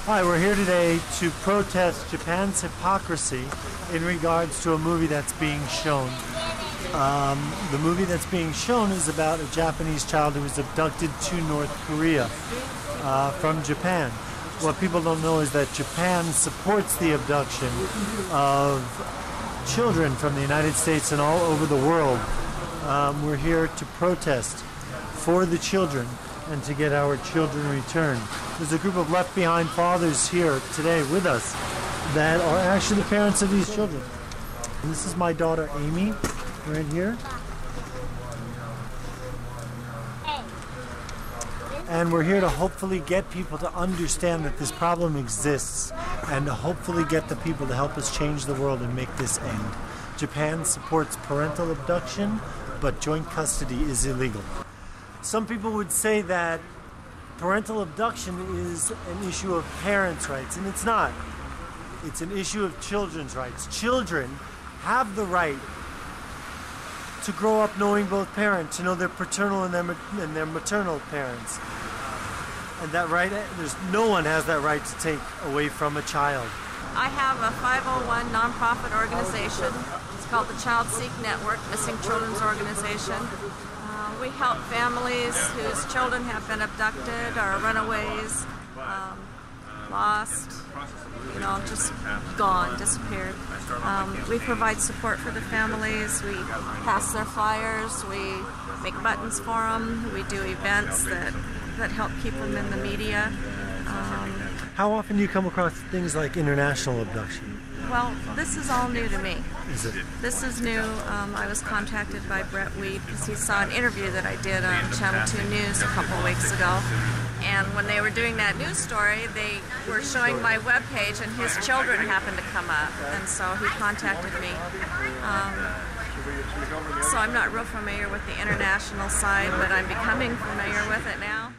Hi, we're here today to protest Japan's hypocrisy in regards to a movie that's being shown. The movie that's being shown is about a Japanese child who was abducted to North Korea from Japan. What people don't know is that Japan supports the abduction of children from the United States and all over the world. We're here to protest for the children and to get our children returned. There's a group of Left Behind fathers here today with us that are actually the parents of these children. And this is my daughter Amy, right here. And we're here to hopefully get people to understand that this problem exists and to hopefully get the people to help us change the world and make this end. Japan supports parental abduction, but joint custody is illegal. Some people would say that parental abduction is an issue of parents' rights, and it's not. It's an issue of children's rights. Children have the right to grow up knowing both parents, to know their paternal and their maternal parents. And that right, no one has that right to take away from a child. I have a 501 nonprofit organization. It's called the Child Seek Network, Missing Children's Organization. We help families whose children have been abducted or runaways, lost, just gone, disappeared. We provide support for the families. We pass their flyers. We make buttons for them. We do events that help keep them in the media. How often do you come across things like international abduction? Well, this is all new to me. Is it? This is new. I was contacted by Brett Weed because he saw an interview that I did on Channel 2 News a couple weeks ago. And when they were doing that news story, they were showing my webpage, and his children happened to come up. And so he contacted me. So I'm not real familiar with the international side, but I'm becoming familiar with it now.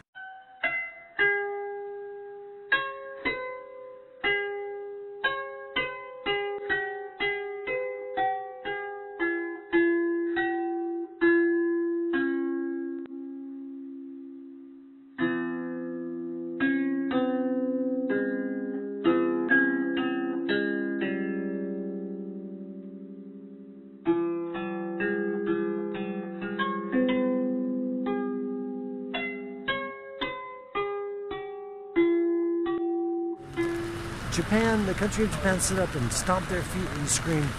Japan, the country of Japan, stood up and stomped their feet and screamed,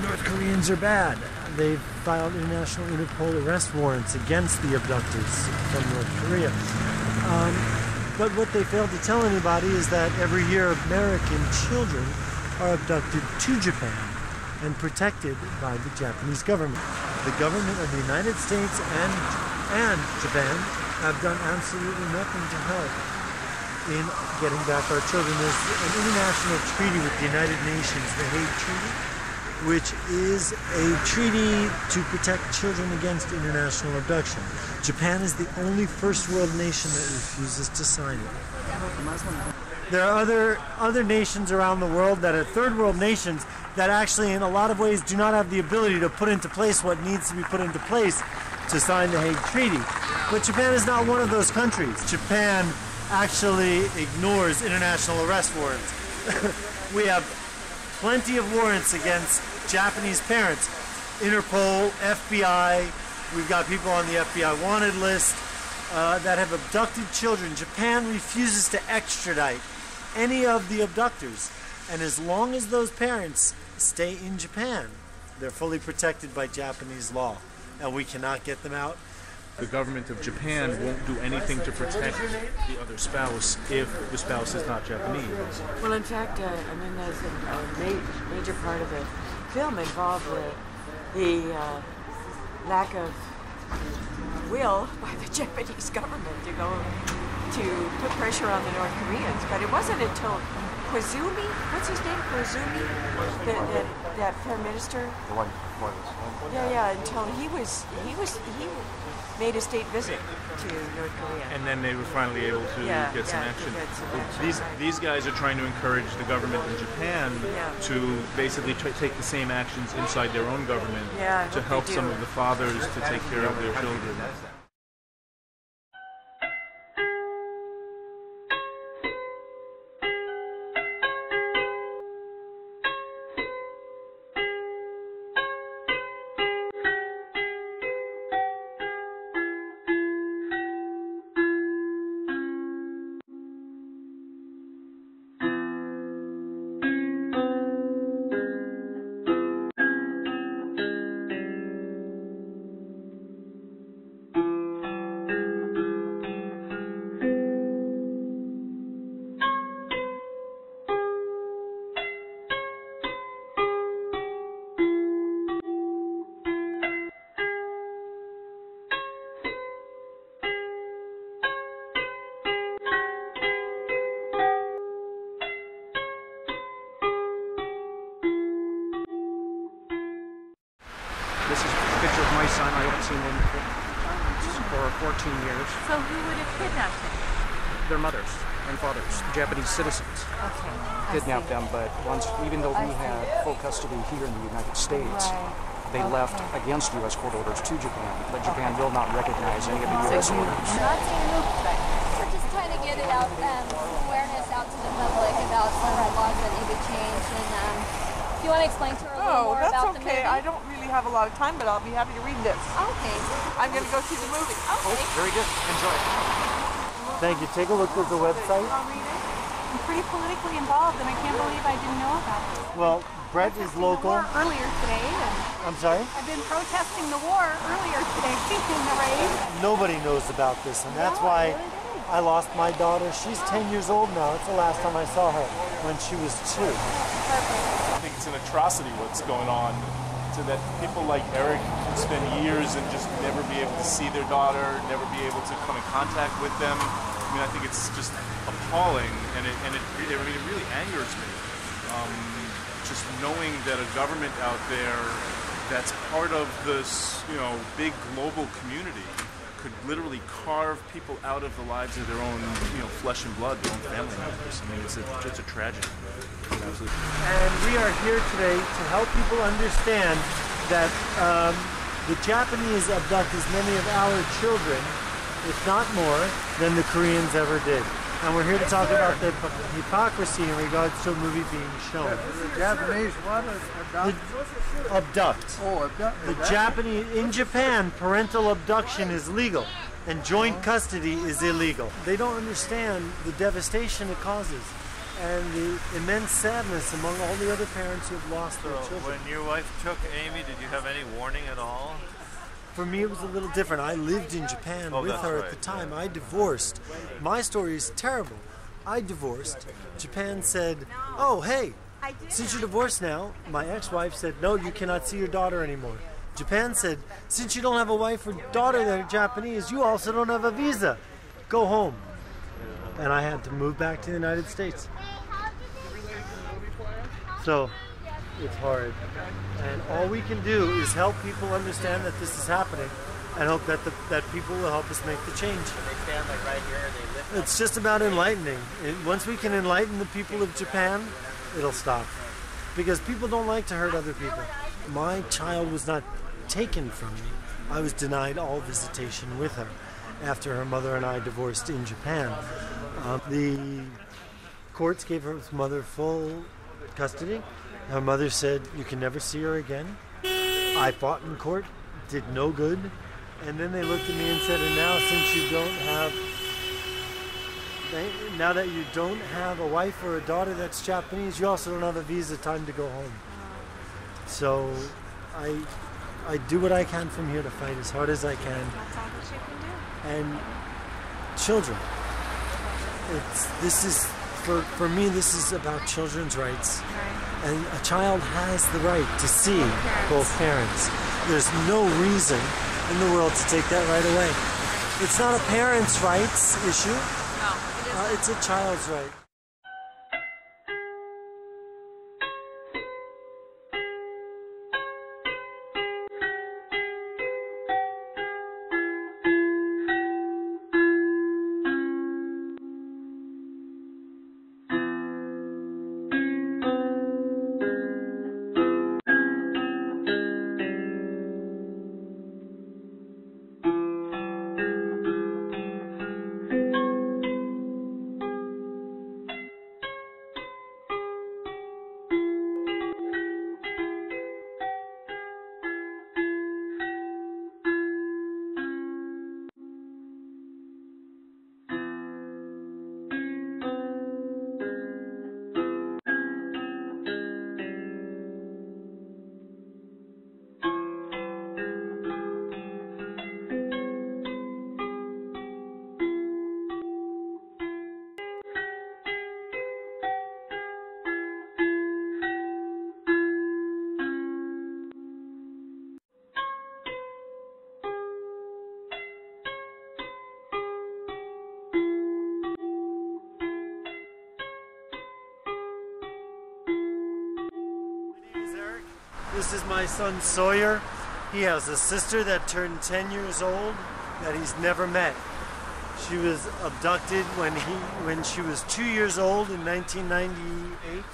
North Koreans are bad. They've filed international Interpol arrest warrants against the abductors from North Korea. But what they failed to tell anybody is that every year American children are abducted to Japan and protected by the Japanese government. The government of the United States and Japan have done absolutely nothing to help in getting back our children. There's an international treaty with the United Nations, the Hague Treaty, which is a treaty to protect children against international abduction. Japan is the only first world nation that refuses to sign it. There are other nations around the world that are third world nations that actually in a lot of ways do not have the ability to put into place what needs to be put into place to sign the Hague Treaty. But Japan is not one of those countries. Japan actually ignores international arrest warrants. We have plenty of warrants against Japanese parents. Interpol, FBI, we've got people on the FBI wanted list that have abducted children. Japan refuses to extradite any of the abductors. And as long as those parents stay in Japan, they're fully protected by Japanese law. And we cannot get them out. The government of Japan won't do anything to protect the other spouse if the spouse is not Japanese. Well, in fact, a major part of the film involved the lack of will by the Japanese government to put pressure on the North Koreans. But it wasn't until Koizumi, what's his name, Koizumi, that Prime Minister. The one. Yeah. Until he made a state visit to North Korea. And then they were finally able to get some action. These guys are trying to encourage the government in Japan to basically take the same actions inside their own government to help some of the fathers to take care of their children. My son, I haven't seen him for 14 years. So who would have kidnapped him? Their mothers and fathers, Japanese citizens, kidnapped them. But even though we had full custody here in the United States, they left against U.S. court orders to Japan, but Japan will not recognize any of the U.S. orders. We're just trying to get it out, awareness out to the public about some laws that need to change. And if you want to explain to her a little more about the movie. Okay. I don't really have a lot of time, but I'll be happy to read this. Okay. I'm going to go see the movie. Okay. Very good. Enjoy. Thank you. Take a look at the website. I'll read it. I'm pretty politically involved, and I can't believe I didn't know about it. Well, Brett is local. Earlier today, and I'm sorry? I've been protesting the war earlier today in the rain. Nobody knows about this, and that's why I lost my daughter. She's 10 years old now. It's the last time I saw her, when she was 2. I think it's an atrocity what's going on, so that people like Eric can spend years and just never be able to see their daughter, never be able to come in contact with them. I mean, I think it's just appalling, and it really angers me. Just knowing that a government out there that's part of this, big global community could literally carve people out of the lives of their own, flesh and blood, their own family members. I mean, it's a tragedy. Absolutely. And we are here today to help people understand that the Japanese abduct as many of our children, if not more, than the Koreans ever did. And we're here to talk about the hypocrisy in regards to a movie being shown. The Japanese what? Abduct. Oh, abduct. The Japanese, in Japan, parental abduction is legal, and joint custody is illegal. They don't understand the devastation it causes, and the immense sadness among all the other parents who have lost their children. When your wife took Amy, did you have any warning at all? For me, it was a little different. I lived in Japan with her at the time. I divorced. My story is terrible. I divorced. Japan said, oh, hey, since you're divorced now, my ex-wife said, no, you cannot see your daughter anymore. Japan said, since you don't have a wife or daughter that are Japanese, you also don't have a visa. Go home. And I had to move back to the United States. So, it's hard. And all we can do is help people understand that this is happening, and hope that that people will help us make the change. They stand like right here, they lift. It's just about enlightening. Once we can enlighten the people of Japan, it'll stop. Because people don't like to hurt other people. My child was not taken from me. I was denied all visitation with her after her mother and I divorced in Japan. The courts gave her mother full custody. Her mother said, you can never see her again. I fought in court, did no good. And then they looked at me and said, and now since you don't have, now that you don't have a wife or a daughter that's Japanese, you also don't have a visa, time to go home. So I do what I can from here to fight as hard as I can. That's all that you can do. And children, for me, this is about children's rights. And a child has the right to see both parents. There's no reason in the world to take that right away. It's not a parent's rights issue. No, it isn't. It's a child's right. This is my son Sawyer. He has a sister that turned 10 years old that he's never met. She was abducted when she was 2 years old in 1998,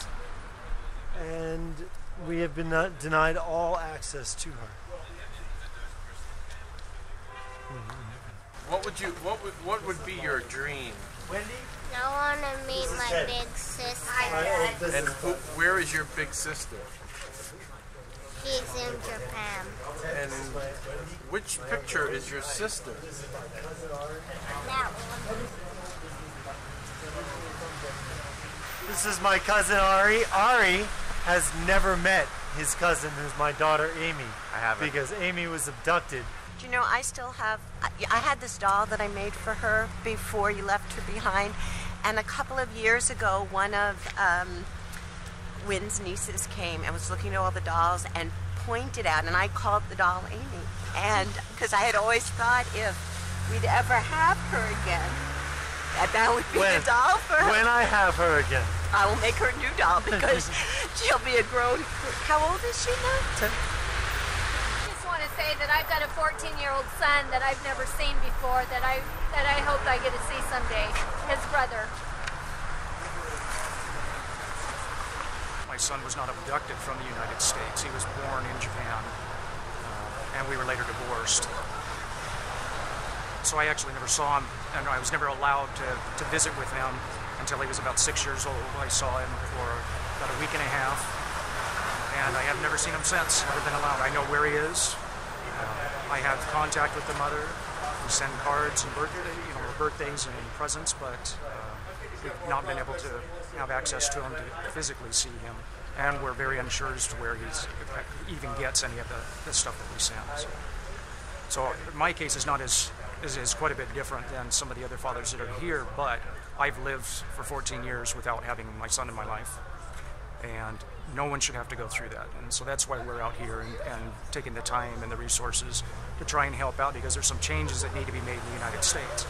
and we have been denied all access to her. What would be your dream? Wendy? I want to meet my big sister. And where is your big sister? She's in Japan. And which picture is your sister? That one. This is my cousin Ari. Ari has never met his cousin, who's my daughter Amy. I haven't. Because Amy was abducted. You know, I still have, I had this doll that I made for her before you left her behind, and a couple of years ago, one of Wynn's nieces came and was looking at all the dolls and pointed out, and I called the doll Amy, and because I had always thought if we'd ever have her again, that would be the doll for her. When I have her again. I will make her a new doll because she'll be a grown, how old is she now? I want to say that I've got a 14-year-old son that I've never seen before that I hope I get to see someday, his brother. My son was not abducted from the United States. He was born in Japan, and we were later divorced. So I actually never saw him, and I was never allowed to visit with him until he was about 6 years old. I saw him for about a week and a half, and I have never seen him since. Never been allowed. I know where he is. I have contact with the mother. We send cards and birthdays and presents, but we've not been able to have access to him to physically see him. And we're very unsure as to where he even gets any of the stuff that we send. So my case is not is quite a bit different than some of the other fathers that are here, but I've lived for 14 years without having my son in my life. And no one should have to go through that. And so that's why we're out here and taking the time and the resources to try and help out, because there's some changes that need to be made in the United States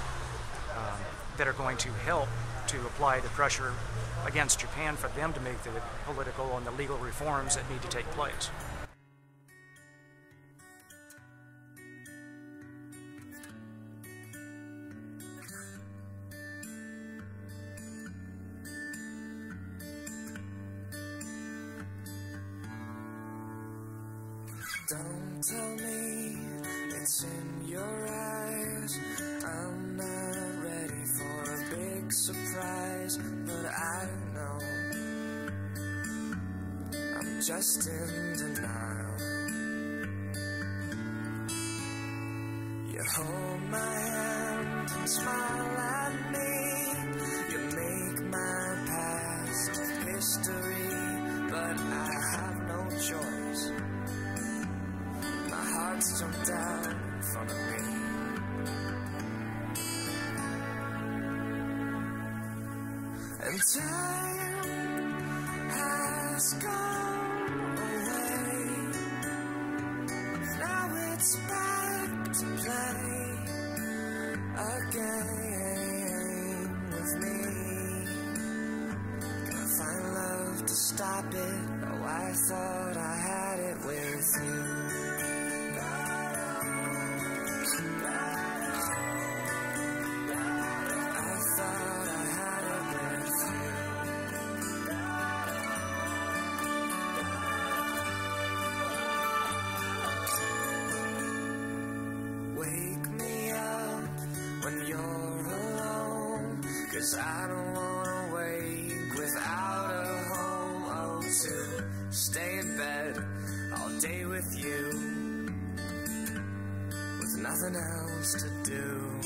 that are going to help to apply the pressure against Japan for them to make the political and the legal reforms that need to take place. Don't tell me it's in your eyes. I'm not ready for a big surprise, but I know I'm just in denial. You hold my hand and smile at me. You make my past history, but I have no choice. My heart's jumped down in front of me. And time has gone away. Now it's back to play again with me. Gonna find love to stop it. Oh, I thought I had it with you. I don't wanna wake without a home. Oh, to stay in bed all day with you, with nothing else to do.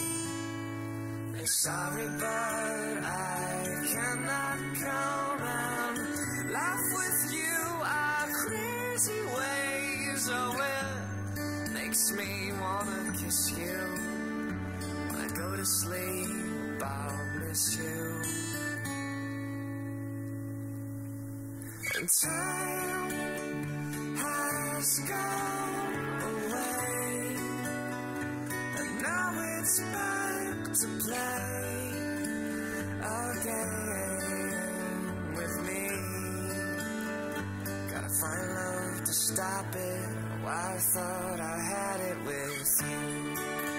I'm sorry, but I cannot come and laugh with you. Our crazy ways, oh, it makes me wanna kiss you. When I go to sleep, I'll miss you. And time has gone away, and now it's back to play again with me. Gotta find love have to stop it. Oh, I thought I had it with you.